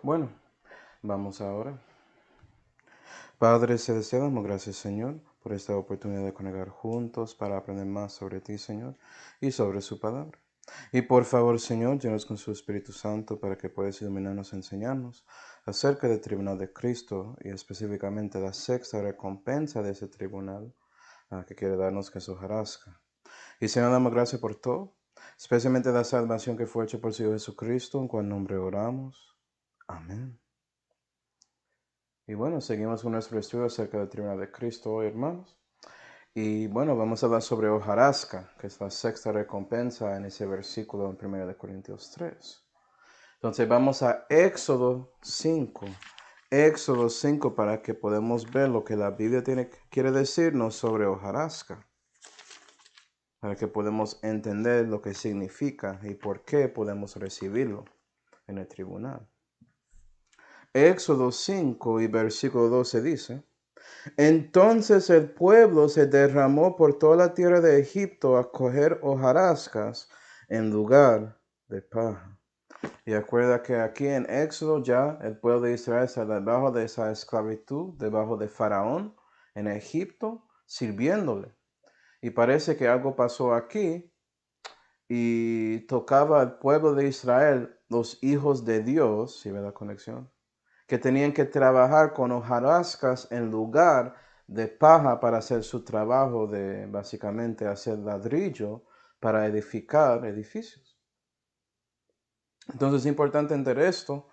Bueno, vamos ahora. Padre Celestial, damos gracias, Señor, por esta oportunidad de conectar juntos para aprender más sobre ti, Señor, y sobre su palabra. Y por favor, Señor, llenos con su Espíritu Santo para que puedas iluminarnos y enseñarnos acerca del tribunal de Cristo y específicamente la sexta recompensa de ese tribunal que quiere darnos Jesús Jarasca. Y Señor, damos gracias por todo, especialmente la salvación que fue hecha por su Hijo Jesucristo, en cual nombre oramos. Amén. Y bueno, seguimos con nuestro estudio acerca del tribunal de Cristo hoy, hermanos. Y bueno, vamos a hablar sobre hojarasca, que es la sexta recompensa en ese versículo en 1 Corintios 3. Entonces vamos a Éxodo 5. Éxodo 5 para que podamos ver lo que la Biblia quiere decirnos sobre hojarasca. Para que podamos entender lo que significa y por qué podemos recibirlo en el tribunal. Éxodo 5 y versículo 12 dice: Entonces el pueblo se derramó por toda la tierra de Egipto a coger hojarascas en lugar de paja. Y acuerda que aquí en Éxodo ya el pueblo de Israel está debajo de esa esclavitud, debajo de Faraón en Egipto, sirviéndole. Y parece que algo pasó aquí y tocaba al pueblo de Israel, los hijos de Dios, si ve la conexión, que tenían que trabajar con hojarascas en lugar de paja para hacer su trabajo de básicamente hacer ladrillo para edificar edificios. Entonces es importante entender esto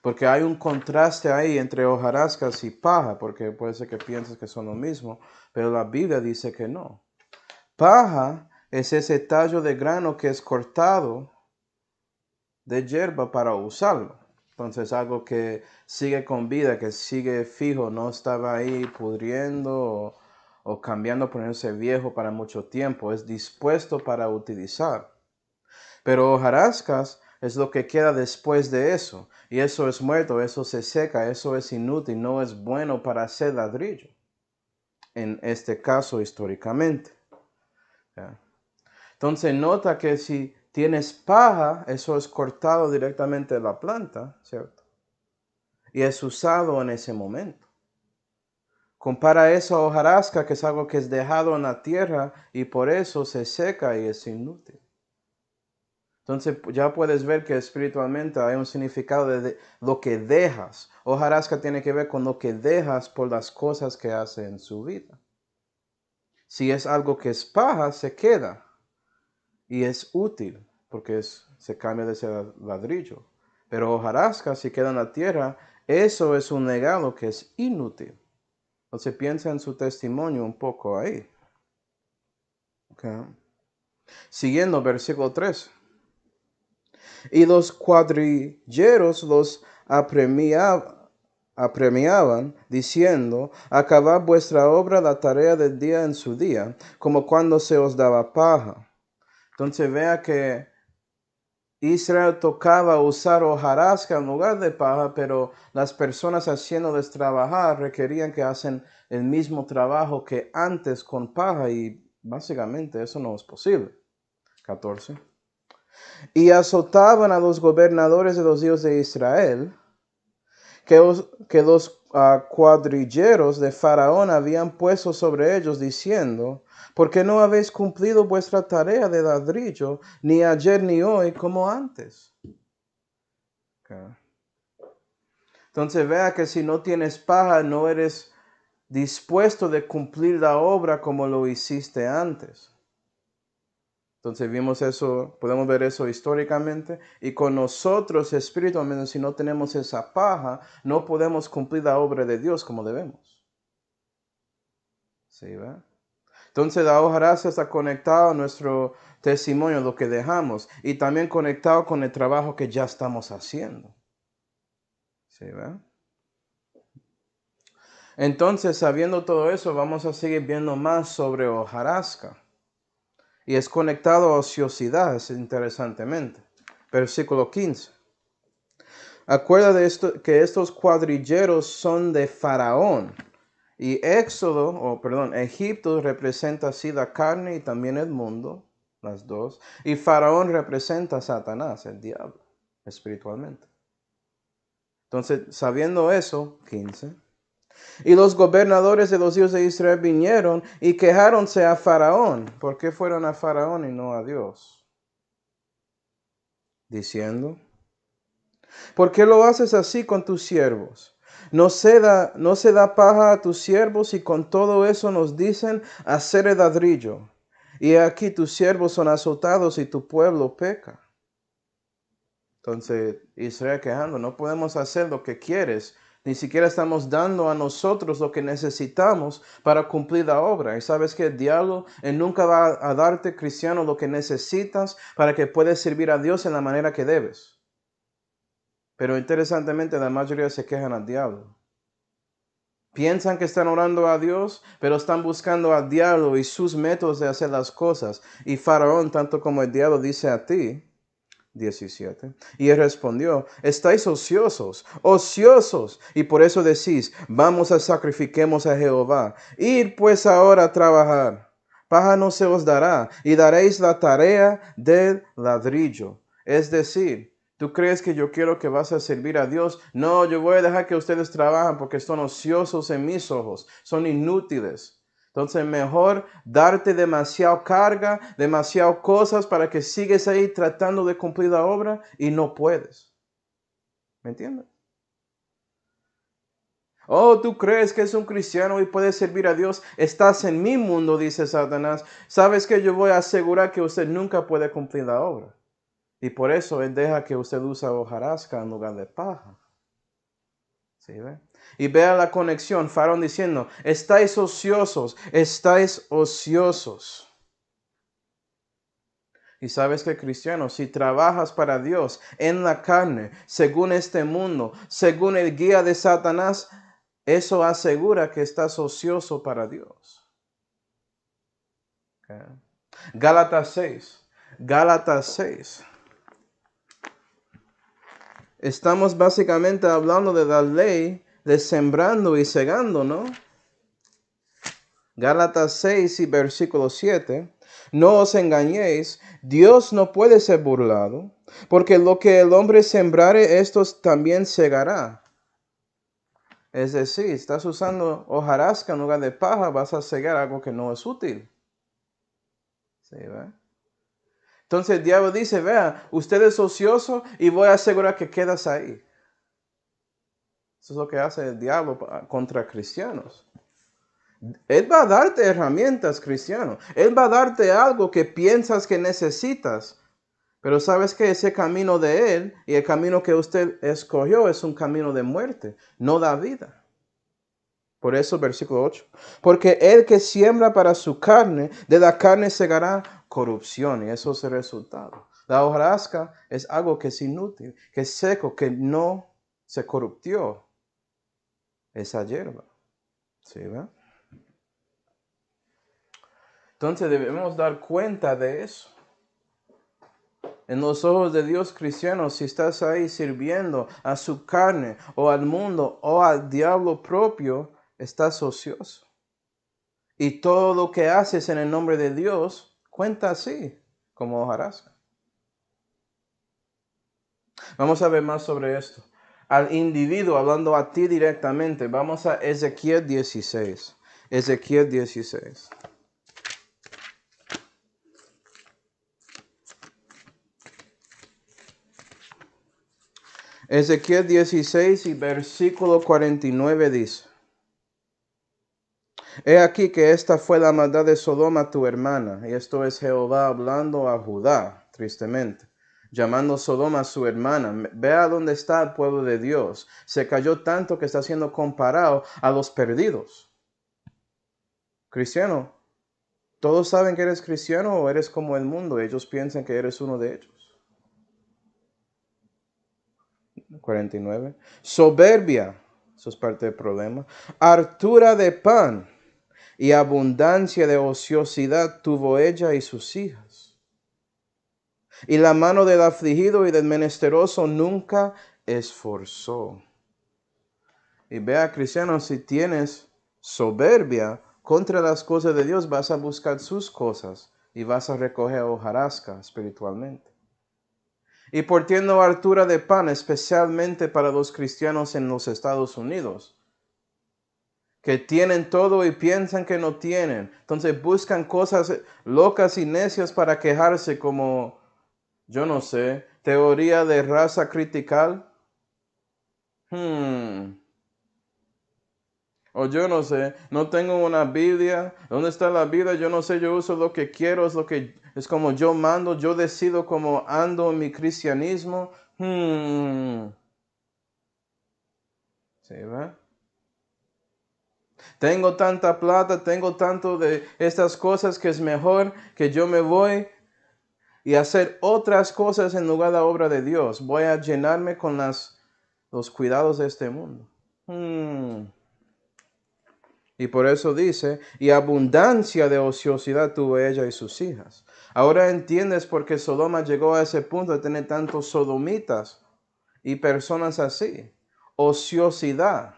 porque hay un contraste ahí entre hojarascas y paja, porque puede ser que pienses que son lo mismo, pero la Biblia dice que no. Paja es ese tallo de grano que es cortado de hierba para usarlo. Entonces algo que sigue con vida, que sigue fijo, no estaba ahí pudriendo o cambiando, poniéndose viejo para mucho tiempo, es dispuesto para utilizar. Pero hojarascas es lo que queda después de eso, y eso es muerto, eso se seca, eso es inútil, no es bueno para hacer ladrillo, en este caso históricamente. ¿Ya? Entonces nota que si tienes paja, eso es cortado directamente de la planta, ¿cierto? Y es usado en ese momento. Compara eso a hojarasca, que es algo que es dejado en la tierra y por eso se seca y es inútil. Entonces ya puedes ver que espiritualmente hay un significado de lo que dejas. Hojarasca tiene que ver con lo que dejas por las cosas que hace en su vida. Si es algo que es paja, se queda y es útil porque se cambia de ese ladrillo. Pero hojarasca, si queda en la tierra, eso es un legado que es inútil. Entonces piensa en su testimonio un poco ahí. Okay. Siguiendo versículo 3. Y los cuadrilleros los apremiaban, diciendo: acabad vuestra obra, la tarea del día en su día, como cuando se os daba paja. Entonces vea que Israel tocaba usar hojarasca en lugar de paja, pero las personas haciéndoles trabajar requerían que hacen el mismo trabajo que antes con paja y básicamente eso no es posible. 14. Y azotaban a los gobernadores de los hijos de Israel, que los cuadrilleros de Faraón habían puesto sobre ellos, diciendo: ¿por qué no habéis cumplido vuestra tarea de ladrillo, ni ayer ni hoy como antes? Okay. Entonces vea que si no tienes paja, no eres dispuesto de cumplir la obra como lo hiciste antes. Entonces vimos eso, podemos ver eso históricamente, y con nosotros espiritualmente, si no tenemos esa paja, no podemos cumplir la obra de Dios como debemos. ¿Sí, va? Entonces la hojarasca está conectada a nuestro testimonio, lo que dejamos, y también conectado con el trabajo que ya estamos haciendo. ¿Sí, va? Entonces, sabiendo todo eso, vamos a seguir viendo más sobre hojarasca. Y es conectado a ociosidad, interesantemente. Versículo 15. Acuerda de esto, que estos cuadrilleros son de Faraón. Y Egipto representa así la carne y también el mundo, las dos. Y Faraón representa a Satanás, el diablo, espiritualmente. Entonces, sabiendo eso, 15. Y los gobernadores de los hijos de Israel vinieron y quejáronse a Faraón. ¿Por qué fueron a Faraón y no a Dios? Diciendo, ¿por qué lo haces así con tus siervos? No se da paja a tus siervos y con todo eso nos dicen hacer el ladrillo. Y aquí tus siervos son azotados y tu pueblo peca. Entonces Israel quejando, no podemos hacer lo que quieres. Ni siquiera estamos dando a nosotros lo que necesitamos para cumplir la obra. Y sabes que el diablo nunca va a darte, cristiano, lo que necesitas para que puedas servir a Dios en la manera que debes. Pero interesantemente la mayoría se quejan al diablo. Piensan que están orando a Dios, pero están buscando al diablo y sus métodos de hacer las cosas. Y Faraón, tanto como el diablo, dice a ti, 17. Y él respondió, estáis ociosos, ociosos, y por eso decís, vamos a sacrifiquemos a Jehová. Ir pues ahora a trabajar. Paja no se os dará, y daréis la tarea del ladrillo. Es decir, ¿tú crees que yo quiero que vas a servir a Dios? No, yo voy a dejar que ustedes trabajen porque son ociosos en mis ojos, son inútiles. Entonces mejor darte demasiado carga, demasiado cosas para que sigues ahí tratando de cumplir la obra y no puedes. ¿Me entiendes? Oh, tú crees que es un cristiano y puedes servir a Dios. Estás en mi mundo, dice Satanás. Sabes que yo voy a asegurar que usted nunca puede cumplir la obra. Y por eso él deja que usted use hojarasca en lugar de paja. ¿Sí ve? Y vea la conexión, Faraón diciendo, estáis ociosos, estáis ociosos. Y sabes que, cristiano, si trabajas para Dios en la carne, según este mundo, según el guía de Satanás, eso asegura que estás ocioso para Dios. Okay. Gálatas 6. Gálatas 6. Estamos básicamente hablando de la ley de sembrando y segando, ¿no? Gálatas 6 y versículo 7. No os engañéis, Dios no puede ser burlado, porque lo que el hombre sembrare, esto también segará. Es decir, estás usando hojarasca en lugar de paja, vas a segar algo que no es útil. ¿Sí, ve? Entonces el diablo dice, vea, usted es ocioso y voy a asegurar que quedas ahí. Eso es lo que hace el diablo contra cristianos. Él va a darte herramientas, cristiano. Él va a darte algo que piensas que necesitas. Pero sabes que ese camino de Él y el camino que usted escogió es un camino de muerte, no da vida. Por eso, versículo 8. Porque el que siembra para su carne, de la carne segará corrupción. Y eso es el resultado. La hojarasca es algo que es inútil, que es seco, que no se corruptió. Esa hierba. ¿Sí, ve? Entonces debemos dar cuenta de eso. En los ojos de Dios, cristiano, si estás ahí sirviendo a su carne o al mundo o al diablo propio, estás ocioso. Y todo lo que haces en el nombre de Dios cuenta así, como hojarasca. Vamos a ver más sobre esto. Al individuo, hablando a ti directamente, vamos a Ezequiel 16. Ezequiel 16. Ezequiel 16 y versículo 49 dice, he aquí que esta fue la maldad de Sodoma tu hermana, y esto es Jehová hablando a Judá, tristemente, llamando Sodoma a su hermana. Vea dónde está el pueblo de Dios. Se cayó tanto que está siendo comparado a los perdidos. Cristiano, ¿todos saben que eres cristiano o eres como el mundo? Ellos piensan que eres uno de ellos. 49. Soberbia, eso es parte del problema. Hartura de pan y abundancia de ociosidad tuvo ella y sus hijas. Y la mano del afligido y del menesteroso nunca esforzó. Y vea, cristiano, si tienes soberbia contra las cosas de Dios, vas a buscar sus cosas y vas a recoger hojarasca espiritualmente. y partiendo hartura de pan, especialmente para los cristianos en los Estados Unidos, que tienen todo y piensan que no tienen. Entonces buscan cosas locas y necias para quejarse como, yo no sé, teoría de raza critical. O yo no sé, no tengo una Biblia. ¿Dónde está la Biblia? Yo no sé, yo uso lo que quiero, es como yo mando, yo decido cómo ando en mi cristianismo. ¿Sí, va? Tengo tanta plata, tengo tanto de estas cosas que es mejor que yo me voy y hacer otras cosas en lugar de la obra de Dios. Voy a llenarme con los cuidados de este mundo. Y por eso dice, y abundancia de ociosidad tuvo ella y sus hijas. Ahora entiendes por qué Sodoma llegó a ese punto de tener tantos sodomitas y personas así. Ociosidad.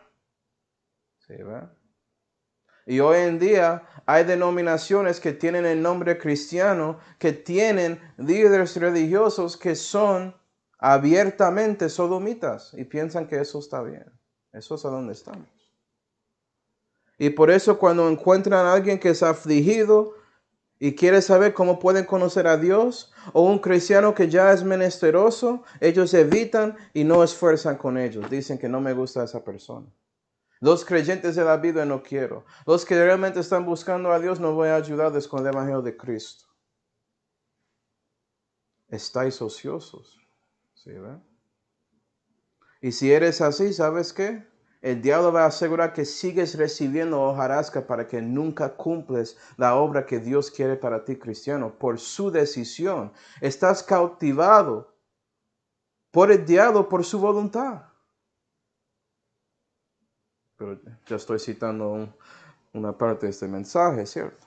¿Sí, va? Y hoy en día hay denominaciones que tienen el nombre cristiano, que tienen líderes religiosos que son abiertamente sodomitas y piensan que eso está bien. Eso es a donde estamos. Y por eso cuando encuentran a alguien que es afligido y quiere saber cómo pueden conocer a Dios, o un cristiano que ya es menesteroso, ellos evitan y no esfuerzan con ellos. Dicen que no me gusta esa persona. Los creyentes de la Biblia no quiero. Los que realmente están buscando a Dios no voy a ayudarles con el Evangelio de Cristo. Estáis ociosos. ¿Sí, ve? Y si eres así, ¿sabes qué? El diablo va a asegurar que sigues recibiendo hojarasca para que nunca cumples la obra que Dios quiere para ti, cristiano, por su decisión. Estás cautivado por el diablo, por su voluntad. Pero ya estoy citando una parte de este mensaje, ¿cierto?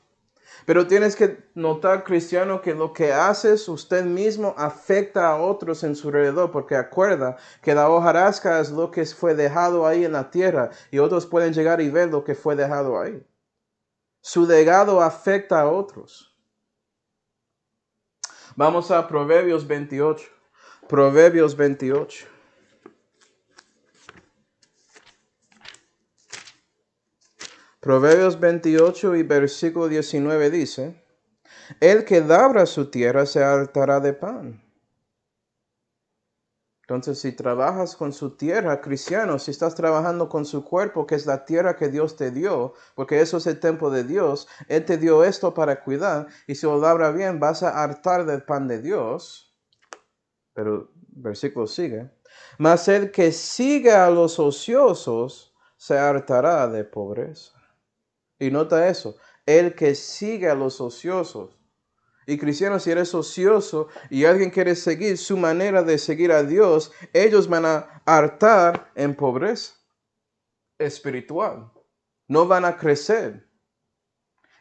Pero tienes que notar, cristiano, que lo que haces usted mismo afecta a otros en su alrededor, porque acuerda que la hojarasca es lo que fue dejado ahí en la tierra y otros pueden llegar y ver lo que fue dejado ahí. Su legado afecta a otros. Vamos a Proverbios 28. Proverbios 28. Proverbios 28 y versículo 19 dice, el que labra su tierra se hartará de pan. Entonces, si trabajas con su tierra, cristiano, si estás trabajando con su cuerpo, que es la tierra que Dios te dio, porque eso es el templo de Dios, Él te dio esto para cuidar, y si lo labra bien, vas a hartar del pan de Dios. Pero el versículo sigue. Mas el que sigue a los ociosos se hartará de pobreza. Y nota eso, el que sigue a los ociosos. Y cristiano, si eres ocioso y alguien quiere seguir su manera de seguir a Dios, ellos van a hartar en pobreza espiritual. No van a crecer.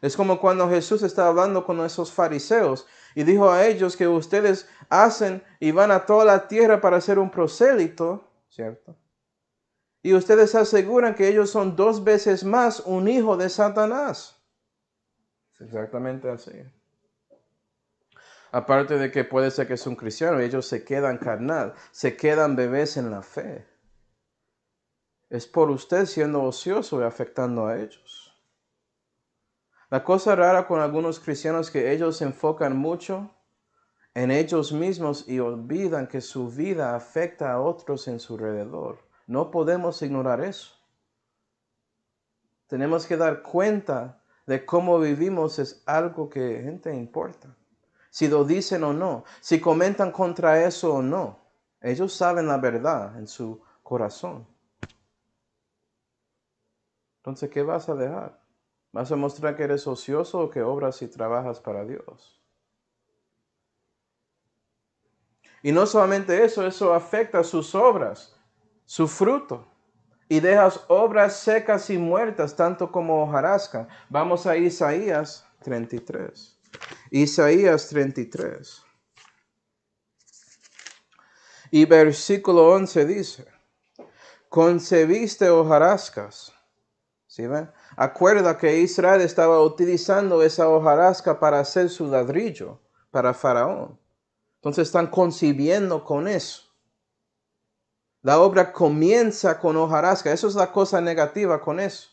Es como cuando Jesús estaba hablando con esos fariseos y dijo a ellos que ustedes hacen y van a toda la tierra para ser un prosélito, ¿cierto? Y ustedes aseguran que ellos son 2 veces más un hijo de Satanás. Es exactamente así. Aparte de que puede ser que es un cristiano, ellos se quedan carnal, se quedan bebés en la fe. Es por usted siendo ocioso y afectando a ellos. La cosa rara con algunos cristianos es que ellos se enfocan mucho en ellos mismos y olvidan que su vida afecta a otros en su alrededor. No podemos ignorar eso. Tenemos que dar cuenta de cómo vivimos, es algo que gente importa. Si lo dicen o no, si comentan contra eso o no. Ellos saben la verdad en su corazón. Entonces, ¿qué vas a dejar? ¿Vas a mostrar que eres ocioso o que obras y trabajas para Dios? Y no solamente eso, eso afecta sus obras, su fruto. Y dejas obras secas y muertas, tanto como hojarasca. Vamos a Isaías 33. Isaías 33. Y versículo 11 dice, concebiste hojarascas. ¿Sí ven? Acuerda que Israel estaba utilizando esa hojarasca para hacer su ladrillo para Faraón. Entonces están concibiendo con eso. La obra comienza con hojarasca. Eso es la cosa negativa con eso.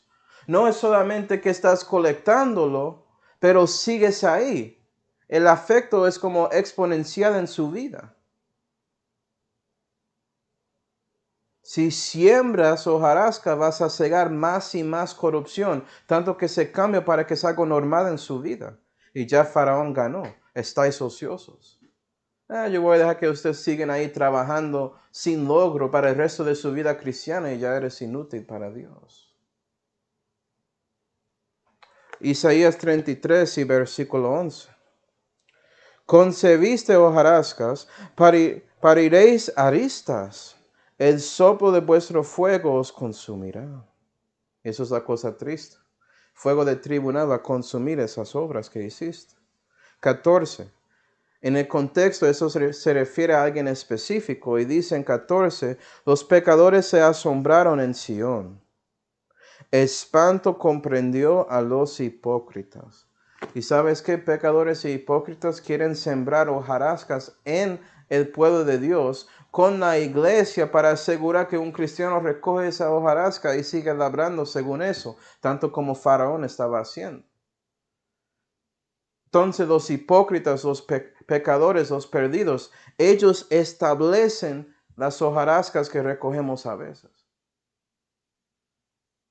No es solamente que estás colectándolo, pero sigues ahí. El afecto es como exponencial en su vida. Si siembras hojarasca, vas a cegar más y más corrupción, tanto que se cambia para que sea algo normal en su vida. Y ya Faraón ganó. Estáis ociosos. Yo voy a dejar que ustedes sigan ahí trabajando sin logro para el resto de su vida cristiana y ya eres inútil para Dios. Isaías 33 y versículo 11. Concebiste hojarascas, pariréis aristas. El soplo de vuestro fuego os consumirá. Eso es la cosa triste. Fuego de tribunal va a consumir esas obras que hiciste. 14. En el contexto eso se refiere a alguien específico y dice en 14, los pecadores se asombraron en Sión. Espanto comprendió a los hipócritas. ¿Y sabes qué? Pecadores y hipócritas quieren sembrar hojarascas en el pueblo de Dios con la iglesia para asegurar que un cristiano recoge esa hojarasca y sigue labrando según eso, tanto como Faraón estaba haciendo. Entonces los hipócritas, los pecadores, los perdidos, ellos establecen las hojarascas que recogemos a veces.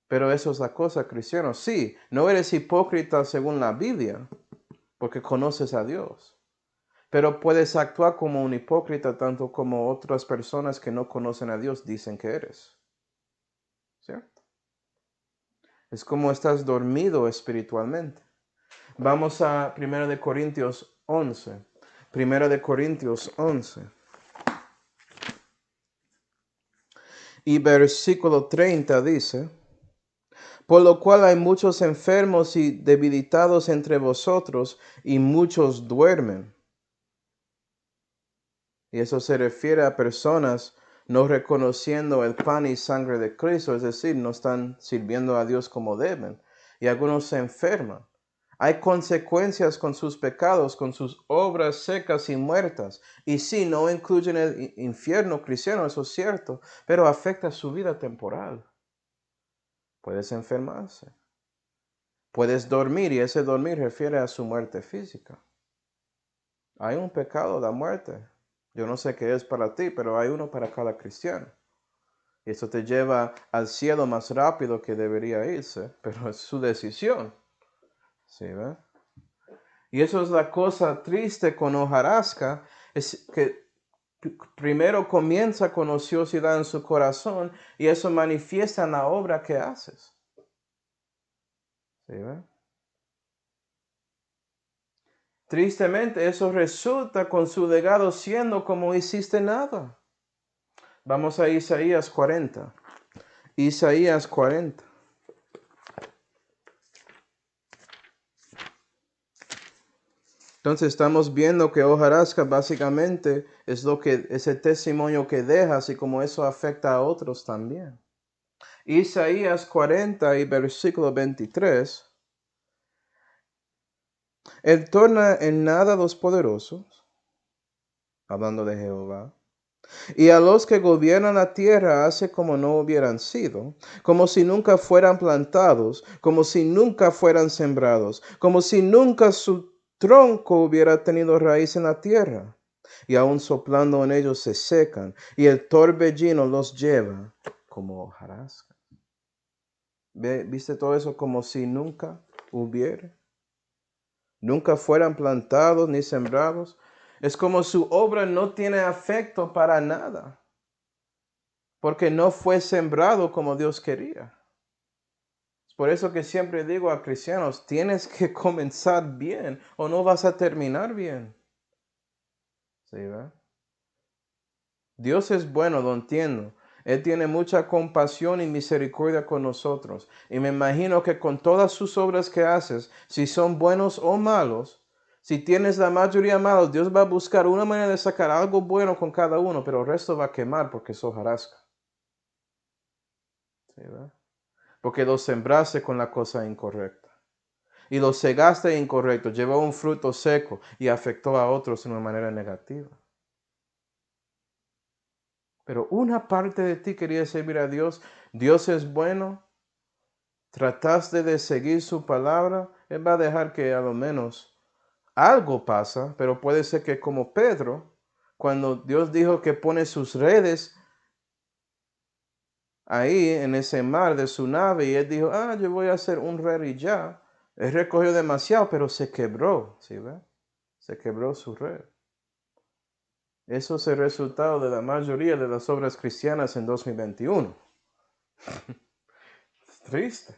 Pero eso es la cosa, cristiano. Sí, no eres hipócrita según la Biblia, porque conoces a Dios. Pero puedes actuar como un hipócrita tanto como otras personas que no conocen a Dios dicen que eres. ¿Cierto? Es como estás dormido espiritualmente. Vamos a 1 Corintios 11. 1 Corintios 11. Y versículo 30 dice, por lo cual hay muchos enfermos y debilitados entre vosotros, y muchos duermen. Y eso se refiere a personas no reconociendo el pan y sangre de Cristo, es decir, no están sirviendo a Dios como deben. Y algunos se enferman. Hay consecuencias con sus pecados, con sus obras secas y muertas. Y sí, no incluyen el infierno cristiano, eso es cierto, pero afecta su vida temporal. Puedes enfermarse. Puedes dormir y ese dormir refiere a su muerte física. Hay un pecado, la muerte. Yo no sé qué es para ti, pero hay uno para cada cristiano. Y eso te lleva al cielo más rápido que debería irse, pero es su decisión. ¿Sí, ve? Y eso es la cosa triste con hojarasca, es que primero comienza con ociosidad en su corazón y eso manifiesta en la obra que haces. ¿Sí, ve? Tristemente, eso resulta con su legado siendo como hiciste nada. Vamos a Isaías 40. Isaías 40. Entonces estamos viendo que hojarasca básicamente es el testimonio que dejas y como eso afecta a otros también. Isaías 40 y versículo 23. Él torna en nada a los poderosos, hablando de Jehová, y a los que gobiernan la tierra hace como no hubieran sido, como si nunca fueran plantados, como si nunca fueran sembrados, como si nunca su tronco hubiera tenido raíz en la tierra. Y aun soplando en ellos se secan, y el torbellino los lleva como hojarasca. ¿Viste todo eso como si nunca hubiera? Nunca fueran plantados ni sembrados. Es como su obra no tiene afecto para nada, porque no fue sembrado como Dios quería. Es por eso que siempre digo a cristianos, tienes que comenzar bien o no vas a terminar bien. ¿Sí, verdad? Dios es bueno, lo entiendo. Él tiene mucha compasión y misericordia con nosotros. Y me imagino que con todas sus obras que haces, si son buenos o malos, si tienes la mayoría malos, Dios va a buscar una manera de sacar algo bueno con cada uno, pero el resto va a quemar porque es hojarasca. ¿Sí, verdad? Porque lo sembraste con la cosa incorrecta. Y lo cegaste incorrecto, llevó un fruto seco y afectó a otros de una manera negativa. pero una parte de ti quería servir a Dios. Dios es bueno. Trataste de seguir su palabra. Él va a dejar que a lo menos algo pasa, pero puede ser que como Pedro, cuando Dios dijo que pone sus redes ahí en ese mar de su nave y él dijo, yo voy a hacer un red y ya. Él recogió demasiado, pero se quebró, ¿sí ve? Se quebró su red. Eso es el resultado de la mayoría de las obras cristianas en 2021. Es triste.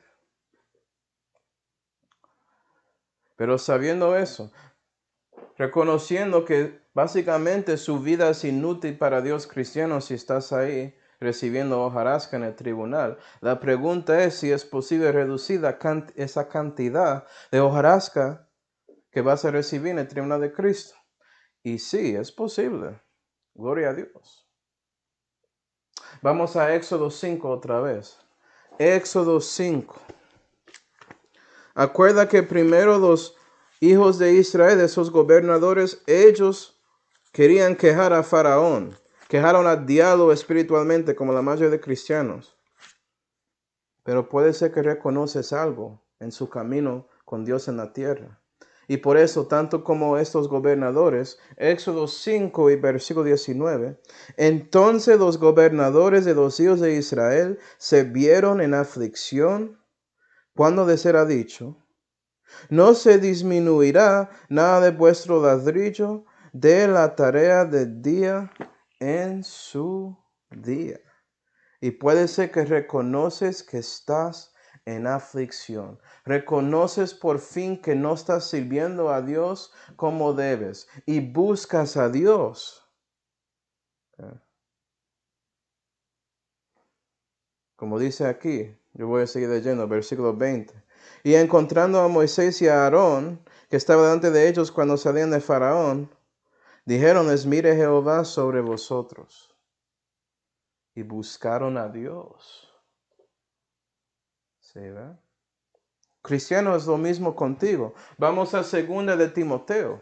Pero sabiendo eso, reconociendo que básicamente su vida es inútil para Dios cristiano si estás ahí recibiendo hojarasca en el tribunal. La pregunta es si es posible reducir esa cantidad de hojarasca que vas a recibir en el tribunal de Cristo. Y sí, es posible. Gloria a Dios. Vamos a Éxodo 5 otra vez. Éxodo 5. Acuerda que primero los hijos de Israel, esos gobernadores, ellos querían quejar a Faraón. Quejaron al diablo espiritualmente como la mayoría de cristianos. Pero puede ser que reconoces algo en su camino con Dios en la tierra. Y por eso, tanto como estos gobernadores, Éxodo 5 y versículo 19, entonces los gobernadores de los hijos de Israel se vieron en aflicción cuando les era dicho, no se disminuirá nada de vuestro ladrillo de la tarea del día en su día. Y puede ser que reconoces que estás en aflicción. Reconoces por fin que no estás sirviendo a Dios como debes y buscas a Dios. Como dice aquí, yo voy a seguir leyendo, versículo 20. Y encontrando a Moisés y a Aarón, que estaba delante de ellos cuando salían de Faraón, dijeronles, mire Jehová sobre vosotros. Y buscaron a Dios. ¿Sí, ve? Cristiano, es lo mismo contigo. Vamos a segunda de Timoteo.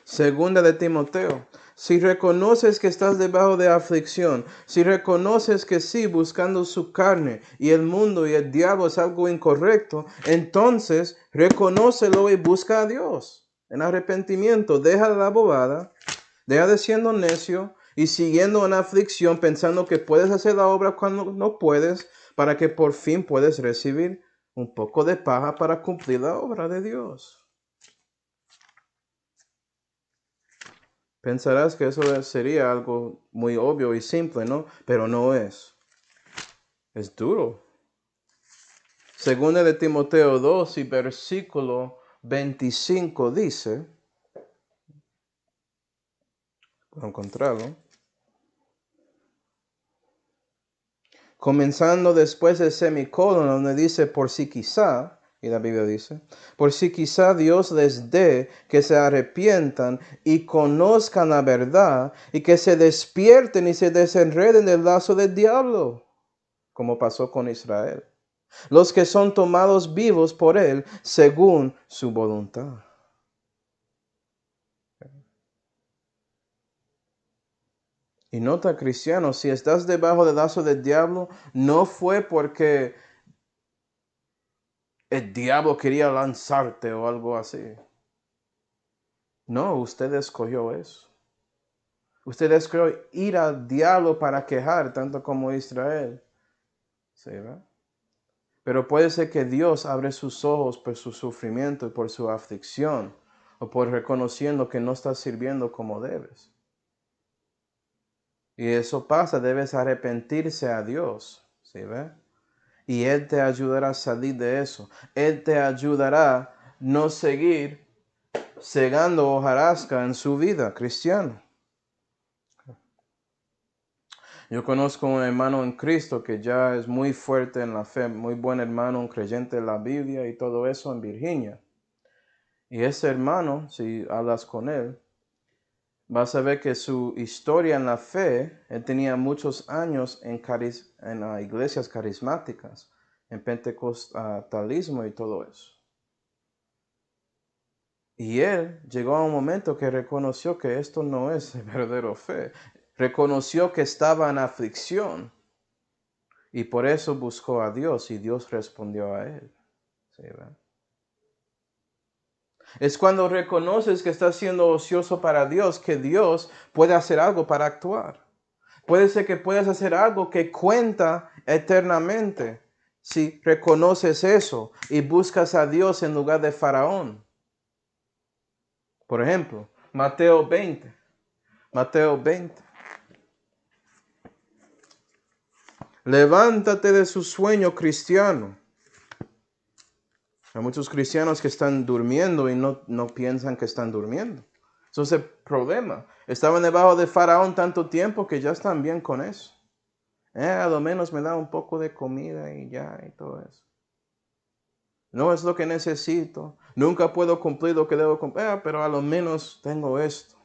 Segunda de Timoteo. Si reconoces que estás debajo de aflicción, si reconoces que sí, buscando su carne y el mundo y el diablo es algo incorrecto, entonces reconócelo y busca a Dios en arrepentimiento. Deja la bobada, deja de siendo necio y siguiendo en aflicción pensando que puedes hacer la obra cuando no puedes, para que por fin puedes recibir un poco de paja para cumplir la obra de Dios. Pensarás que eso sería algo muy obvio y simple, ¿no? Pero no es. Es duro. Segunda de Timoteo 2 y versículo 25 dice, para encontrarlo, comenzando después del semicolon, donde dice por si quizá, y la Biblia dice, por si quizá Dios les dé que se arrepientan y conozcan la verdad y que se despierten y se desenreden del lazo del diablo, como pasó con Israel. Los que son tomados vivos por Él según su voluntad. Y nota, cristiano, si estás debajo del lazo del diablo, no fue porque el diablo quería lanzarte o algo así. No, usted escogió eso. Usted escogió ir al diablo para quejar, tanto como Israel. ¿Sí, verdad? Pero puede ser que Dios abre sus ojos por su sufrimiento y por su aflicción, o por reconociendo que no estás sirviendo como debes. Y eso pasa, debes arrepentirse a Dios, ¿sí ve? Y Él te ayudará a salir de eso. Él te ayudará a no seguir segando hojarasca en su vida cristiana. Yo conozco un hermano en Cristo que ya es muy fuerte en la fe, muy buen hermano, un creyente de la Biblia y todo eso en Virginia. Y ese hermano, si hablas con él, vas a ver que su historia en la fe, él tenía muchos años en iglesias carismáticas, en pentecostalismo y todo eso. Y él llegó a un momento que reconoció que esto no es verdadero fe. Reconoció que estaba en aflicción y por eso buscó a Dios y Dios respondió a él. ¿Sí, verdad? Es cuando reconoces que estás siendo ocioso para Dios que Dios puede hacer algo para actuar. Puede ser que puedas hacer algo que cuenta eternamente si reconoces eso y buscas a Dios en lugar de Faraón. Por ejemplo, Mateo 20. Mateo 20. Levántate de su sueño, cristiano. Hay muchos cristianos que están durmiendo y no piensan que están durmiendo. Eso es el problema. Estaban debajo de Faraón tanto tiempo que ya están bien con eso. A lo menos me da un poco de comida y ya y todo eso. No es lo que necesito. Nunca puedo cumplir lo que debo cumplir, pero a lo menos tengo esto.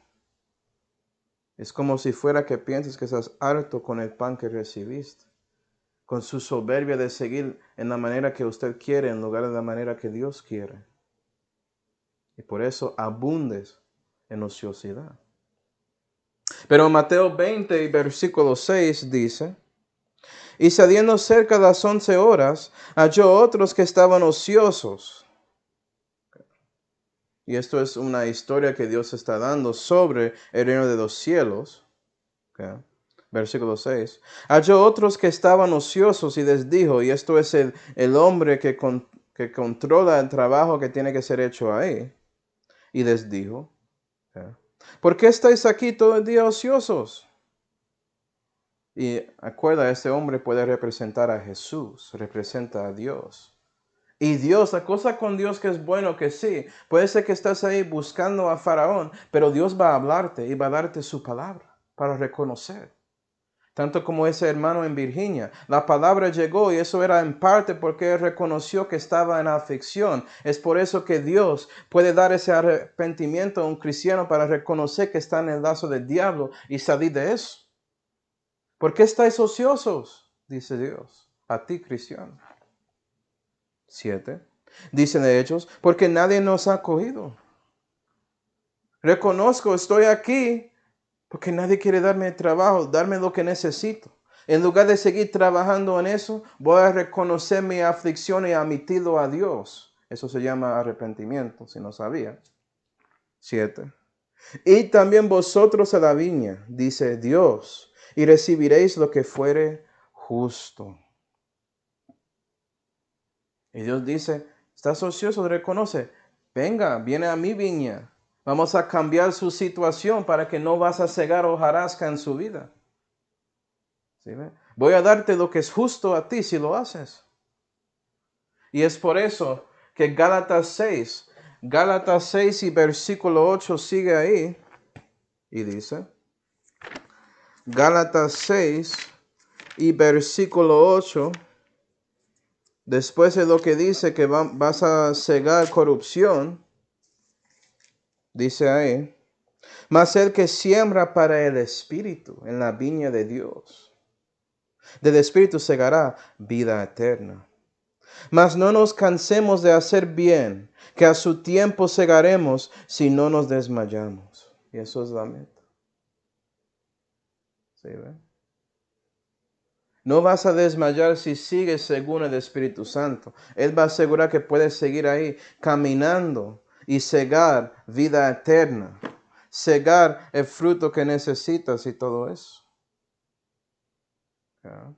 Es como si fuera que pienses que estás harto con el pan que recibiste. Con su soberbia de seguir en la manera que usted quiere en lugar de la manera que Dios quiere. Y por eso abundes en ociosidad. Pero Mateo 20, versículo 6 dice, y saliendo cerca de las 11 horas, halló otros que estaban ociosos. Y esto es una historia que Dios está dando sobre el reino de los cielos. Okay. Versículo 6. Halló otros que estaban ociosos y les dijo, y esto es el hombre que controla el trabajo que tiene que ser hecho ahí. Y les dijo, okay, ¿por qué estáis aquí todo el día ociosos? Y acuerda, este hombre puede representar a Jesús, representa a Dios. Y Dios, la cosa con Dios que es bueno, que sí, puede ser que estás ahí buscando a Faraón, pero Dios va a hablarte y va a darte su palabra para reconocer. Tanto como ese hermano en Virginia, la palabra llegó y eso era en parte porque él reconoció que estaba en aflicción. Es por eso que Dios puede dar ese arrepentimiento a un cristiano para reconocer que está en el lazo del diablo y salir de eso. ¿Por qué estáis ociosos? Dice Dios, a ti cristiano. 7. Dicen ellos, porque nadie nos ha acogido. Reconozco, estoy aquí porque nadie quiere darme trabajo, darme lo que necesito. En lugar de seguir trabajando en eso, voy a reconocer mi aflicción y admitirlo a Dios. Eso se llama arrepentimiento, si no sabía. 7. Y también vosotros a la viña, dice Dios, y recibiréis lo que fuere justo. Y Dios dice, estás ocioso, reconoce, venga, viene a mi viña. Vamos a cambiar su situación para que no vas a cegar hojarasca en su vida. ¿Sí ve? Voy a darte lo que es justo a ti si lo haces. Y es por eso que Gálatas 6 y versículo 8 sigue ahí. Y dice, Gálatas 6 y versículo 8, después de lo que dice que vas a cegar corrupción, dice ahí, mas el que siembra para el Espíritu en la viña de Dios, del Espíritu segará vida eterna. Mas no nos cansemos de hacer bien, que a su tiempo segaremos si no nos desmayamos. Y eso es la meta. ¿Sí, ve? No vas a desmayar si sigues según el Espíritu Santo. Él va a asegurar que puedes seguir ahí caminando y segar vida eterna. Segar el fruto que necesitas y todo eso. ¿Ya?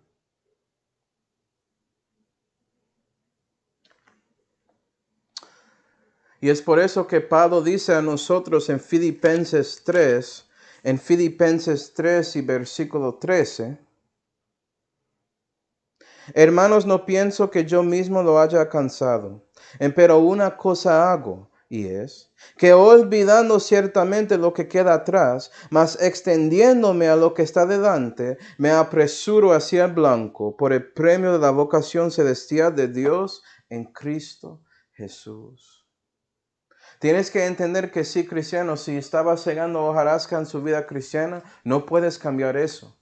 Y es por eso que Pablo dice a nosotros en Filipenses 3 y versículo 13, hermanos, no pienso que yo mismo lo haya alcanzado, pero una cosa hago, y es que olvidando ciertamente lo que queda atrás, mas extendiéndome a lo que está delante, me apresuro hacia el blanco por el premio de la vocación celestial de Dios en Cristo Jesús. Tienes que entender que sí, cristiano, si estabas segando hojarasca en su vida cristiana, no puedes cambiar eso.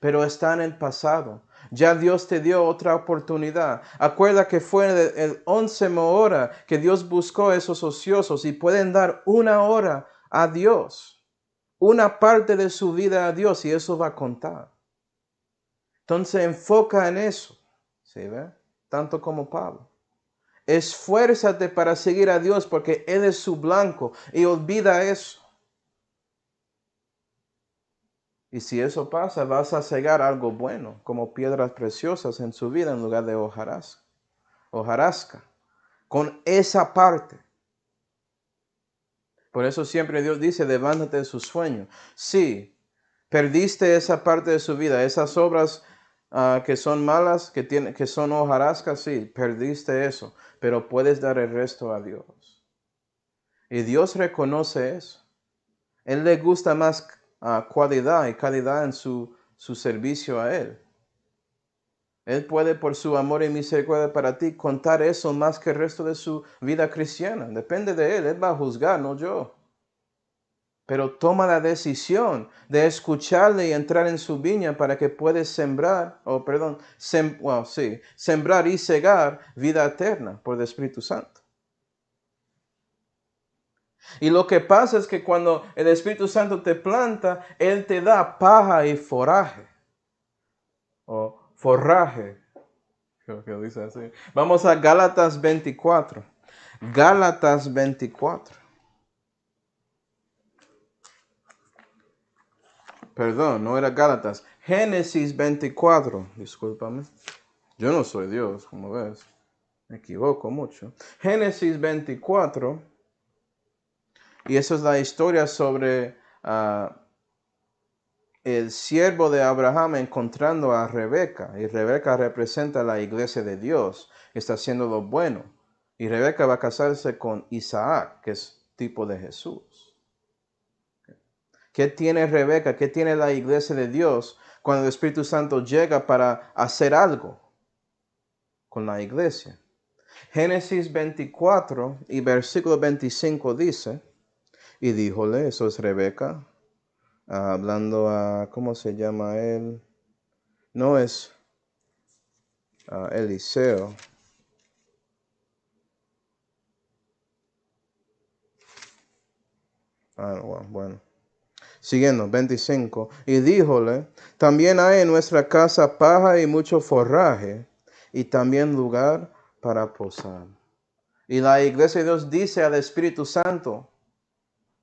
Pero está en el pasado. Ya Dios te dio otra oportunidad. Acuerda que fue el 11ª hora que Dios buscó a esos ociosos y pueden dar una hora a Dios. una parte de su vida a Dios y eso va a contar. Entonces enfoca en eso, ¿sí ve? Tanto como Pablo. Esfuérzate para seguir a Dios porque Él es su blanco y olvida eso. Y si eso pasa, vas a cegar algo bueno, como piedras preciosas en su vida en lugar de hojarasca. Con esa parte. Por eso siempre Dios dice, levántate de su sueño. Sí, perdiste esa parte de su vida, esas obras que son malas, que son hojarascas, sí, perdiste eso, pero puedes dar el resto a Dios. Y Dios reconoce eso. Él le gusta más cualidad y calidad en su servicio a Él. Él puede, por su amor y misericordia para ti, contar eso más que el resto de su vida cristiana. Depende de Él. Él va a juzgar, no yo. Pero toma la decisión de escucharle y entrar en su viña para que puedas sembrar, sembrar y cegar vida eterna por el Espíritu Santo. Y lo que pasa es que cuando el Espíritu Santo te planta, Él te da paja y foraje. O forraje. Creo que dice así. Vamos a Gálatas 24. Gálatas 24. Perdón, no era Gálatas. Génesis 24. Discúlpame. Yo no soy Dios, como ves. Me equivoco mucho. Génesis 24. Y esa es la historia sobre el siervo de Abraham encontrando a Rebeca. Y Rebeca representa la iglesia de Dios. Está haciendo lo bueno. Y Rebeca va a casarse con Isaac, que es tipo de Jesús. ¿Qué tiene Rebeca? ¿Qué tiene la iglesia de Dios cuando el Espíritu Santo llega para hacer algo con la iglesia? Génesis 24 y versículo 25 dice, y díjole, eso es Rebeca, hablando a, ¿cómo se llama él? No es Eliseo. Bueno. Siguiendo, 25. Y díjole, también hay en nuestra casa paja y mucho forraje, y también lugar para posar. Y la iglesia de Dios dice al Espíritu Santo,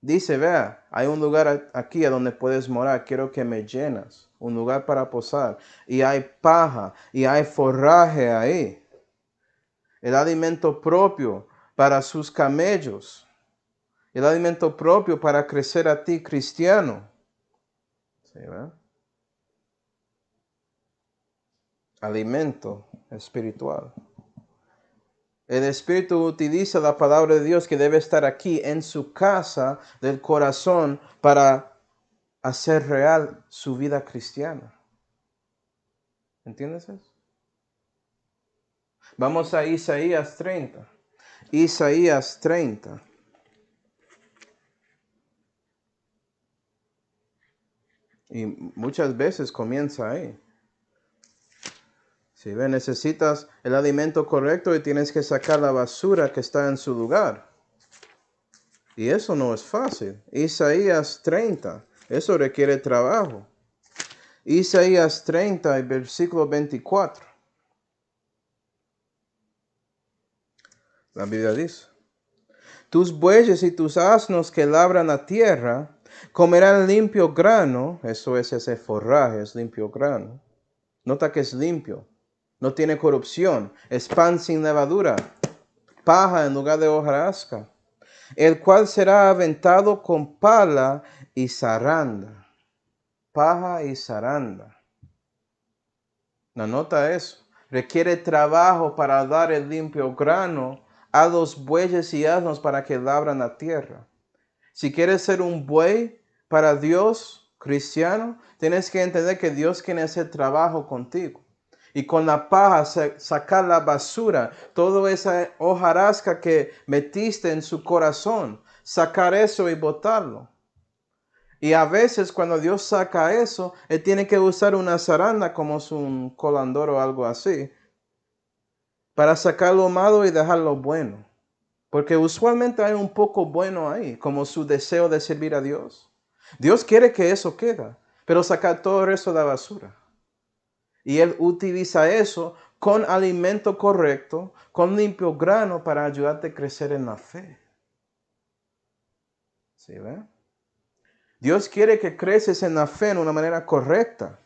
dice, vea, hay un lugar aquí a donde puedes morar, quiero que me llenas, un lugar para posar. Y hay paja y hay forraje ahí. El alimento propio para sus camellos. El alimento propio para crecer a ti, cristiano. ¿Sí, verdad? Alimento espiritual. El Espíritu utiliza la palabra de Dios que debe estar aquí en su casa del corazón para hacer real su vida cristiana. ¿Entiendes eso? Vamos a Isaías 30. Isaías 30. Y muchas veces comienza ahí. Si ves, necesitas el alimento correcto y tienes que sacar la basura que está en su lugar. Y eso no es fácil. Isaías 30. Eso requiere trabajo. Isaías 30, versículo 24. La Biblia dice, tus bueyes y tus asnos que labran la tierra comerán limpio grano. Eso es ese forraje, es limpio grano. Nota que es limpio. No tiene corrupción. Es pan sin levadura. Paja en lugar de hojarasca. El cual será aventado con pala y zaranda. Paja y zaranda. No, nota eso. Requiere trabajo para dar el limpio grano a los bueyes y asnos para que labran la tierra. Si quieres ser un buey para Dios, cristiano, tienes que entender que Dios quiere hacer trabajo contigo. Y con la paja sacar la basura, toda esa hojarasca que metiste en su corazón, sacar eso y botarlo. Y a veces cuando Dios saca eso, Él tiene que usar una zaranda como es un colandor o algo así, para sacar lo malo y dejar lo bueno. Porque usualmente hay un poco bueno ahí, como su deseo de servir a Dios. Dios quiere que eso quede, pero sacar todo el resto de la basura. Y Él utiliza eso con alimento correcto, con limpio grano para ayudarte a crecer en la fe. ¿Sí ve? Dios quiere que creces en la fe en una manera correcta.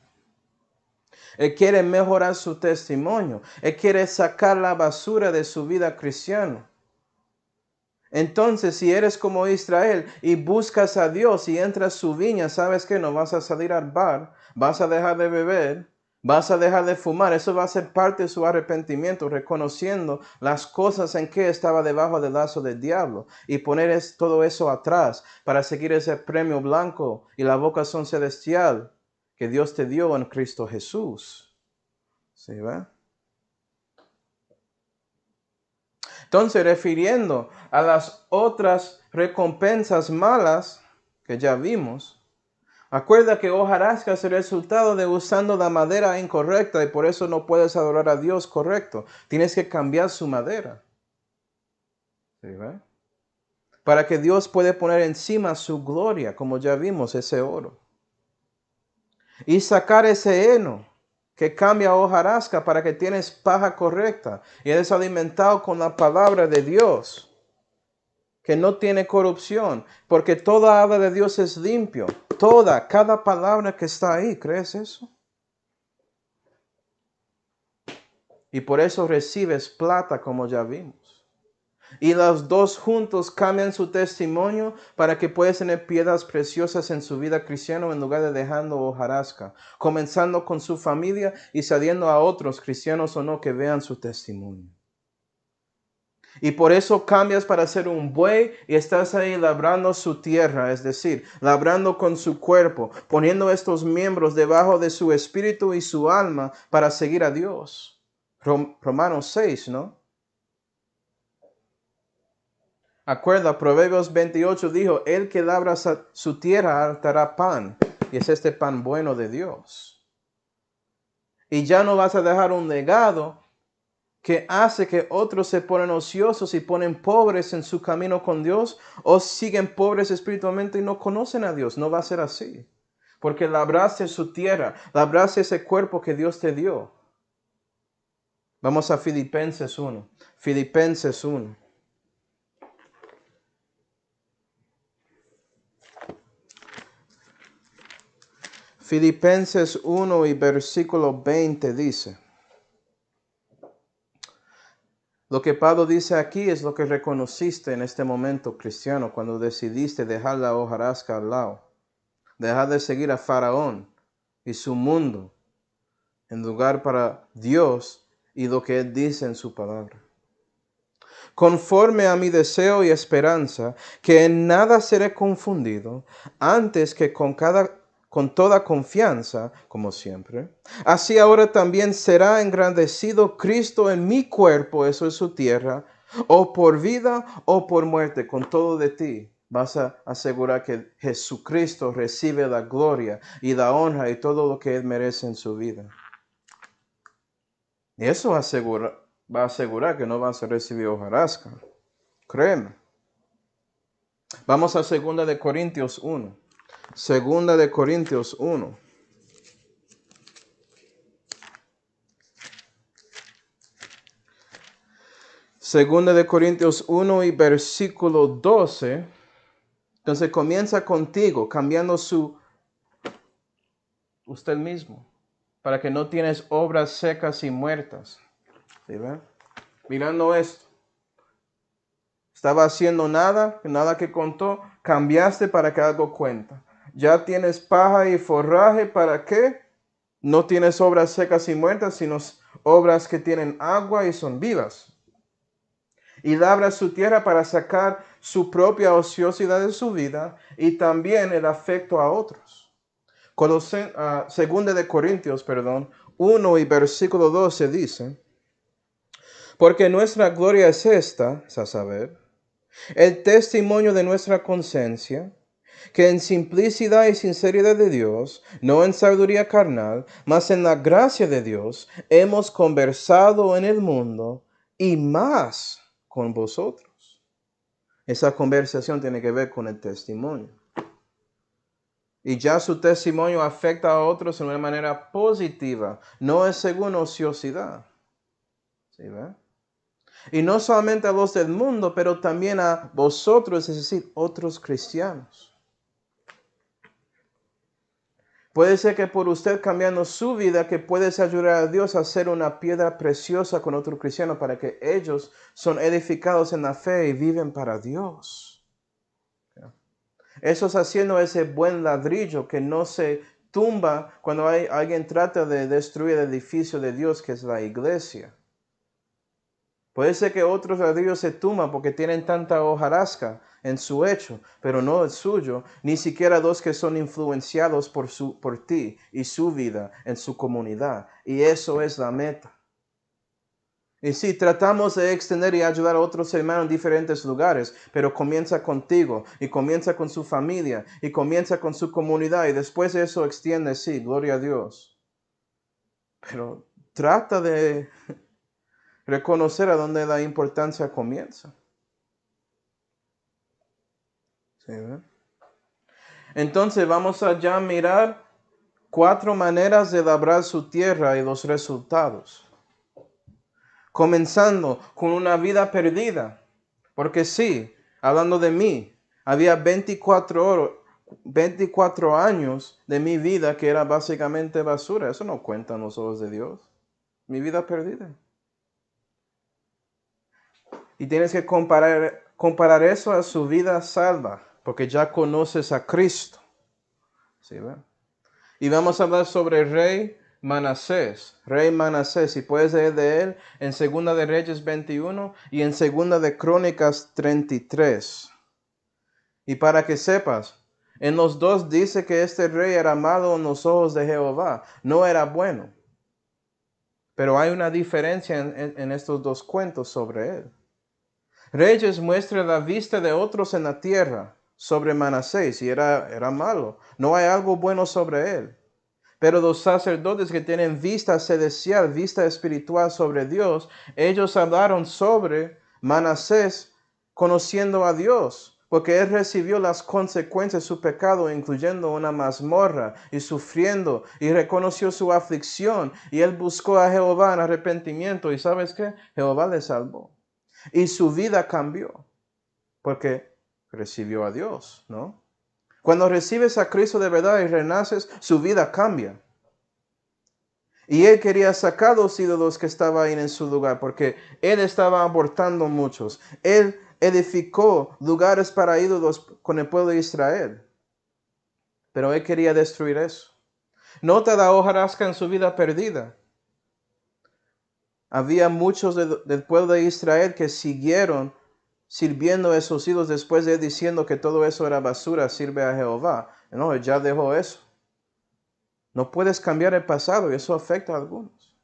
Él quiere mejorar su testimonio. Él quiere sacar la basura de su vida cristiana. Entonces, si eres como Israel y buscas a Dios y entras a su viña, ¿sabes qué? No vas a salir al bar, vas a dejar de beber, vas a dejar de fumar. Eso va a ser parte de su arrepentimiento, reconociendo las cosas en que estaba debajo del lazo del diablo y poner todo eso atrás para seguir ese premio blanco y la vocación celestial que Dios te dio en Cristo Jesús. ¿Sí, ve? Entonces, refiriendo a las otras recompensas malas que ya vimos, acuerda que hojarasca es el resultado de usando la madera incorrecta y por eso no puedes adorar a Dios correcto. Tienes que cambiar su madera. ¿Sí, ve? Para que Dios pueda poner encima su gloria, como ya vimos, ese oro. Y sacar ese heno que cambia a hojarasca para que tienes paja correcta y eres alimentado con la palabra de Dios, que no tiene corrupción, porque toda habla de Dios es limpio. Cada palabra que está ahí, ¿crees eso? Y por eso recibes plata, como ya vimos. Y los dos juntos cambian su testimonio para que puedas tener piedras preciosas en su vida cristiana en lugar de dejando hojarasca, comenzando con su familia y saliendo a otros, cristianos o no, que vean su testimonio. Y por eso cambias para ser un buey y estás ahí labrando su tierra, es decir, labrando con su cuerpo, poniendo estos miembros debajo de su espíritu y su alma para seguir a Dios. Romanos 6, ¿no? Acuerda, Proverbios 28 dijo, el que labra su tierra hartará pan, y es este pan bueno de Dios. Y ya no vas a dejar un legado que hace que otros se ponen ociosos y ponen pobres en su camino con Dios, o siguen pobres espiritualmente y no conocen a Dios. No va a ser así, porque labraste su tierra, labraste ese cuerpo que Dios te dio. Vamos a Filipenses 1. Filipenses 1. Filipenses 1 y versículo 20 dice. Lo que Pablo dice aquí es lo que reconociste en este momento cristiano cuando decidiste dejar la hojarasca al lado, dejar de seguir a Faraón y su mundo en lugar para Dios y lo que Él dice en su palabra. Conforme a mi deseo y esperanza, que en nada seré confundido, antes que con toda confianza, como siempre. Así ahora también será engrandecido Cristo en mi cuerpo, eso es su tierra, o por vida o por muerte, con todo de ti. Vas a asegurar que Jesucristo recibe la gloria y la honra y todo lo que Él merece en su vida. Y eso va a asegurar que no vas a recibir hojarasca. Créeme. Vamos a 2 de Corintios 1. 2 de Corintios 1. Segunda de Corintios 1 y versículo 12. Entonces comienza contigo, cambiando usted mismo, para que no tienes obras secas y muertas. ¿Sí ven? Mirando esto. Estaba haciendo nada que contó, cambiaste para que algo cuenta. Ya tienes paja y forraje, ¿para qué? No tienes obras secas y muertas, sino obras que tienen agua y son vivas. Y labra su tierra para sacar su propia ociosidad de su vida y también el afecto a otros. Segunda de Corintios, 1 y versículo 12 dice, porque nuestra gloria es esta, es a saber, el testimonio de nuestra conciencia, que en simplicidad y sinceridad de Dios, no en sabiduría carnal, mas en la gracia de Dios, hemos conversado en el mundo y más con vosotros. Esa conversación tiene que ver con el testimonio. Y ya su testimonio afecta a otros de una manera positiva. No es según ociosidad. ¿Sí ve? Y no solamente a los del mundo, pero también a vosotros, es decir, otros cristianos. Puede ser que por usted cambiando su vida, que puedes ayudar a Dios a ser una piedra preciosa con otro cristiano para que ellos son edificados en la fe y viven para Dios. Eso es haciendo ese buen ladrillo que no se tumba cuando alguien trata de destruir el edificio de Dios, que es la iglesia. Puede ser que otros ladrillos se tumban porque tienen tanta hojarasca en su hecho, pero no el suyo, ni siquiera los que son influenciados por ti y su vida en su comunidad. Y eso es la meta. Y sí, tratamos de extender y ayudar a otros hermanos en diferentes lugares, pero comienza contigo y comienza con su familia y comienza con su comunidad y después eso extiende, sí, gloria a Dios. Pero trata de reconocer a dónde la importancia comienza. ¿Sí, ¿verdad? Entonces vamos a ya mirar 4 maneras de labrar su tierra y los resultados. Comenzando con una vida perdida. Porque sí, hablando de mí, había 24 años de mi vida que era básicamente basura. Eso no cuenta en los ojos de Dios. Mi vida perdida. Y tienes que comparar eso a su vida salva, porque ya conoces a Cristo. ¿Sí, verdad? Y vamos a hablar sobre el rey Manasés. Rey Manasés. Y puedes leer de él en 2 de Reyes 21 y en 2 de Crónicas 33. Y para que sepas, en los dos dice que este rey era malo en los ojos de Jehová. No era bueno. Pero hay una diferencia en estos dos cuentos sobre él. Reyes muestra la vista de otros en la tierra sobre Manasés y era malo. No hay algo bueno sobre él. Pero los sacerdotes que tienen vista celestial, vista espiritual sobre Dios, ellos hablaron sobre Manasés conociendo a Dios, porque él recibió las consecuencias de su pecado, incluyendo una mazmorra y sufriendo, y reconoció su aflicción, y él buscó a Jehová en arrepentimiento, y ¿sabes qué? Jehová le salvó. Y su vida cambió, porque recibió a Dios, ¿no? Cuando recibes a Cristo de verdad y renaces, su vida cambia. Y él quería sacar los ídolos que estaban ahí en su lugar, porque él estaba abortando muchos. Él edificó lugares para ídolos con el pueblo de Israel. Pero él quería destruir eso. Nota la hojarasca en su vida perdida. Había muchos del pueblo de Israel que siguieron sirviendo a esos ídolos después de él diciendo que todo eso era basura, sirve a Jehová. No, él ya dejó eso. No puedes cambiar el pasado y eso afecta a algunos.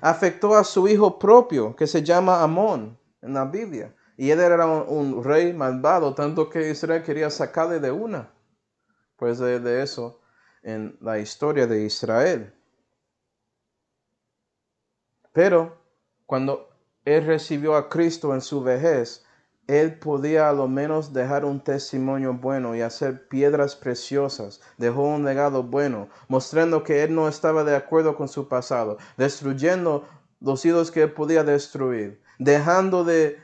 Afectó a su hijo propio, que se llama Amón en la Biblia. Y él era un rey malvado, tanto que Israel quería sacarle de una. Pues de eso en la historia de Israel. Pero cuando él recibió a Cristo en su vejez, él podía a lo menos dejar un testimonio bueno y hacer piedras preciosas. Dejó un legado bueno, mostrando que él no estaba de acuerdo con su pasado, destruyendo los ídolos que él podía destruir, dejando de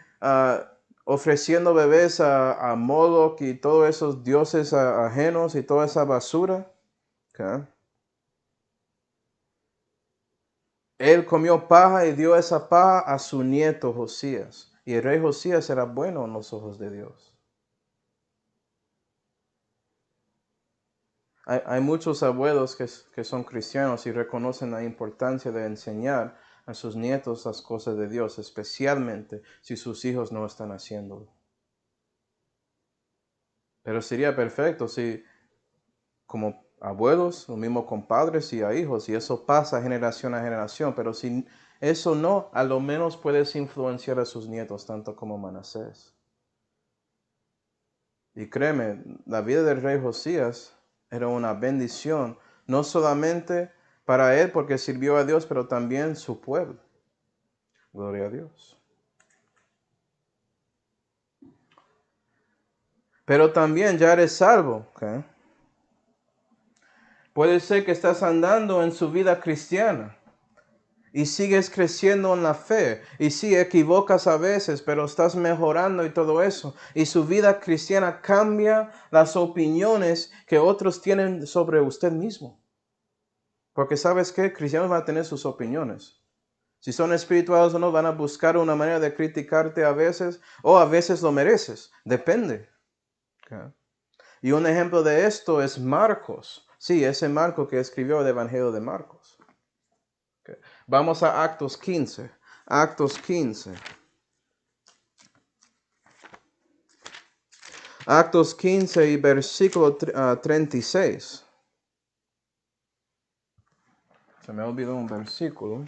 ofreciendo bebés a Moloch y todos esos dioses ajenos y toda esa basura. ¿Okay? Él comió paja y dio esa paja a su nieto Josías. Y el rey Josías era bueno en los ojos de Dios. Hay muchos abuelos que son cristianos y reconocen la importancia de enseñar a sus nietos las cosas de Dios, especialmente si sus hijos no están haciéndolo. Pero sería perfecto si como abuelos, lo mismo con padres y a hijos, y eso pasa generación a generación, pero si eso no, a lo menos puedes influenciar a sus nietos tanto como Manasés. Y créeme, la vida del rey Josías era una bendición, no solamente para él porque sirvió a Dios, pero también su pueblo. Gloria a Dios. Pero también ya eres salvo, ¿okay? Puede ser que estás andando en su vida cristiana y sigues creciendo en la fe. Y sí, equivocas a veces, pero estás mejorando y todo eso. Y su vida cristiana cambia las opiniones que otros tienen sobre usted mismo. Porque ¿sabes qué? Cristianos van a tener sus opiniones. Si son espirituales o no, van a buscar una manera de criticarte a veces, o a veces lo mereces. Depende. Okay. Y un ejemplo de esto es Marcos. Sí, ese Marcos que escribió el Evangelio de Marcos. Okay. Vamos a Actos 15. Actos 15. Actos 15 y versículo 36. Se me olvidó un versículo.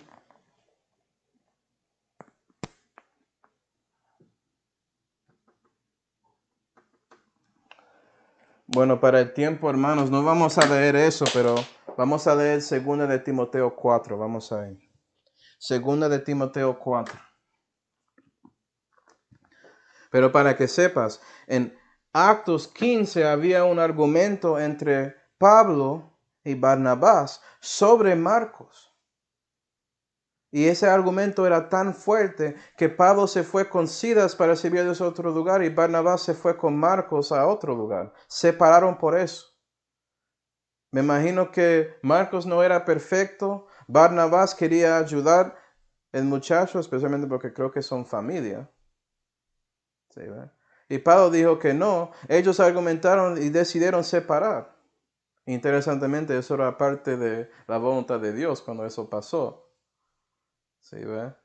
Bueno, para el tiempo, hermanos, no vamos a leer eso, pero vamos a leer 2 de Timoteo 4. Vamos a ir. 2 de Timoteo 4. Pero para que sepas, en Actos 15 había un argumento entre Pablo y Barnabás sobre Marcos. Y ese argumento era tan fuerte que Pablo se fue con Silas para servir a Dios a otro lugar y Barnabás se fue con Marcos a otro lugar. Separaron por eso. Me imagino que Marcos no era perfecto. Barnabás quería ayudar al muchacho, especialmente porque creo que son familia. ¿Sí, ¿verdad? Y Pablo dijo que no. Ellos argumentaron y decidieron separar. Interesantemente, eso era parte de la voluntad de Dios cuando eso pasó. ¿Sí, ¿verdad?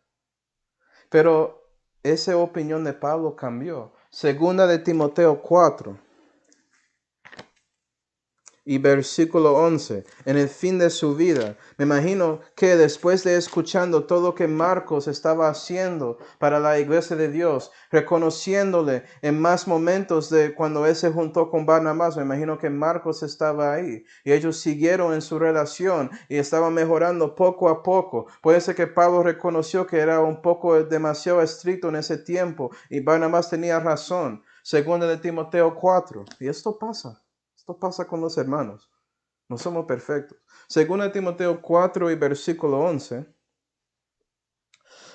Pero esa opinión de Pablo cambió. 2 de Timoteo 4. Y versículo 11, en el fin de su vida. Me imagino que después de escuchando todo lo que Marcos estaba haciendo para la iglesia de Dios, reconociéndole en más momentos de cuando él se juntó con Barnabás, me imagino que Marcos estaba ahí y ellos siguieron en su relación y estaban mejorando poco a poco. Puede ser que Pablo reconoció que era un poco demasiado estricto en ese tiempo y Barnabás tenía razón. 2 de Timoteo 4. Y esto pasa. Esto pasa con los hermanos. No somos perfectos. Según Timoteo 4 y versículo 11.